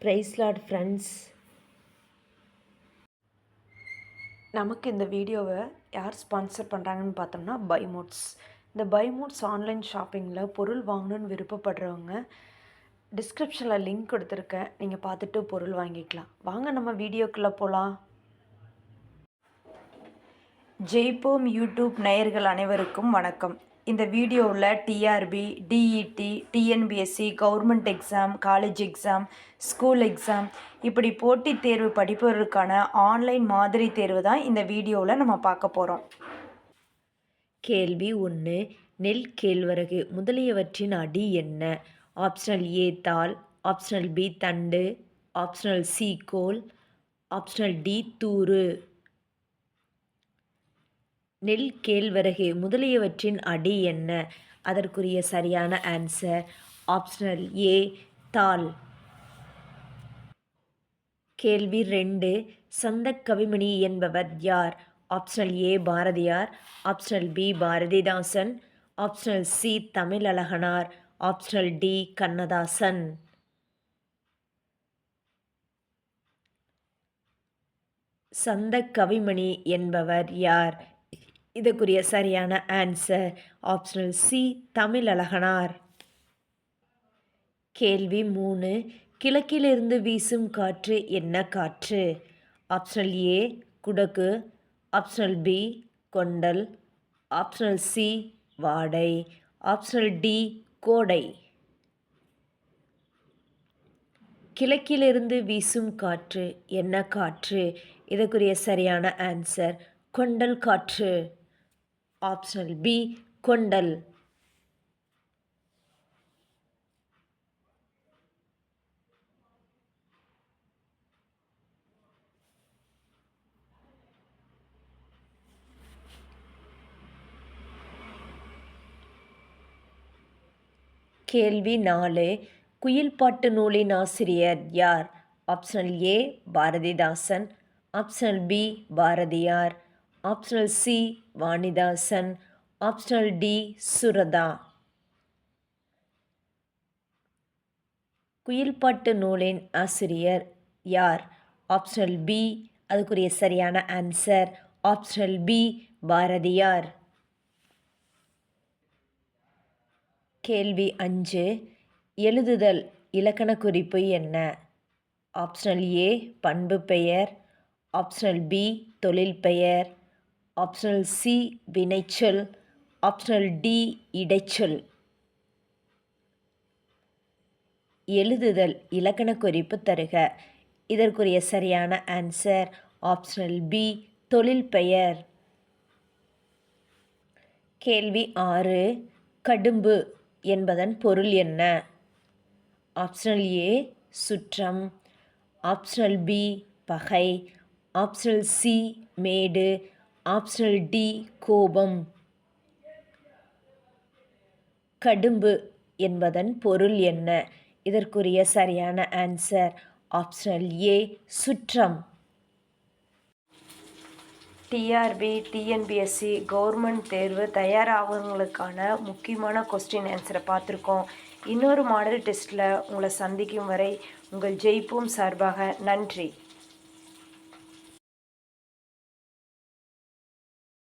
Price Lord friends. நமக்கு இந்த வீடியோவை யார் ஸ்பான்சர் பண்ணுறாங்கன்னு பார்த்தோம்னா பைமோட்ஸ். இந்த பைமோட்ஸ் ஆன்லைன் ஷாப்பிங்கில் பொருள் வாங்கணுன்னு விருப்பப்படுறவங்க டிஸ்கிரிப்ஷனில் லிங்க் கொடுத்துருக்கேன், நீங்கள் பார்த்துட்டு பொருள் வாங்கிக்கலாம். வாங்க நம்ம வீடியோக்குள்ளே போகலாம். ஜெய்போம் யூடியூப் நேயர்கள் அனைவருக்கும் வணக்கம். இந்த வீடியோவில் TRB, TET, TNPSC, government exam, college exam, school exam இப்படி போட்டித் தேர்வு படிப்பவர்களுக்கான ஆன்லைன் மாதிரி தேர்வு தான் இந்த வீடியோவில் நம்ம பார்க்க போகிறோம். கேள்வி 1. நெல், கேழ்வரகு முதலியவற்றின் அடி என்ன? ஆப்ஷனல் ஏ தாள், ஆப்ஷனல் பி தண்டு, ஆப்ஷனல் சி கோல், ஆப்ஷனல் டி தூறு. நெல், கேழ்வரகு முதலியவற்றின் அடி என்ன? அதற்குரிய சரியான ஆன்சர் ஆப்ஷனல் ஏ தாள். கேள்வி 2. சந்தக் கவிமணி என்பவர் யார்? Optional A Bharathiyar, optional B Bharathidasan, optional C Thamizhazhaganar, optional D Kannadasan. Santha Kavimani என்பவர் யார்? இதுக்குரிய சரியான ஆன்சர் ஆப்ஷனல் சி தமிழழகனார். கேள்வி 3. கிழக்கிலிருந்து வீசும் காற்று என்ன காற்று? ஆப்ஷனல் ஏ குடகு, ஆப்ஷனல் பி கொண்டல், ஆப்ஷனல் சி வாடை, ஆப்ஷனல் டி கோடை. கிழக்கிலிருந்து வீசும் காற்று என்ன காற்று? இதற்குரிய சரியான ஆன்சர் கொண்டல் காற்று. ஆப்ஷனல் பி கொண்டல். கேள்வி 4. குயில் பாட்டு நூலின் ஆசிரியர் யார்? Optional A Bharathidasan, optional B Bharathiyar, optional C Vanidasan, optional D Suratha. குயில் பாட்டு நூலின் ஆசிரியர் யார்? Optional B. அதுக்குரிய சரியான ஆன்சர் ஆப்ஷனல் பி பாரதியார். கேள்வி 5. எழுதுதல் இலக்கண குறிப்பு என்ன? ஆப்ஷனல் ஏ பண்பு பெயர், ஆப்ஷனல் பி தொழில் பெயர், ஆப்ஷனல் சி வினைச்சொல், ஆப்ஷனல் டி இடைச்சொல். எழுதுதல் இலக்கண குறிப்பு தருக. இதற்குரிய சரியான ஆன்சர் ஆப்ஷனல் பி தொழில் பெயர். கேள்வி 6. கடும்பு என்பதன் பொருள் என்ன? ஆப்ஷனல் ஏ சுற்றம், ஆப்ஷனல் பி பகை, ஆப்ஷனல் சி மேடு, ஆப்ஷனல் டி கோபம். கடும்பு என்பதன் பொருள் என்ன? இதற்குரிய சரியான ஆன்சர் ஆப்ஷனல் ஏ சுற்றம். டிஆர்பி, டிஎன்பிஎஸ்சி, கவர்மெண்ட் தேர்வு தயாராகிறவங்களுக்கான முக்கியமான கொஸ்டின் ஆன்சரை பார்த்துருக்கோம். இன்னொரு மாடல் டெஸ்ட்டில் உங்களை சந்திக்கும் வரை உங்கள் ஜெய்போம் சார்பாக நன்றி.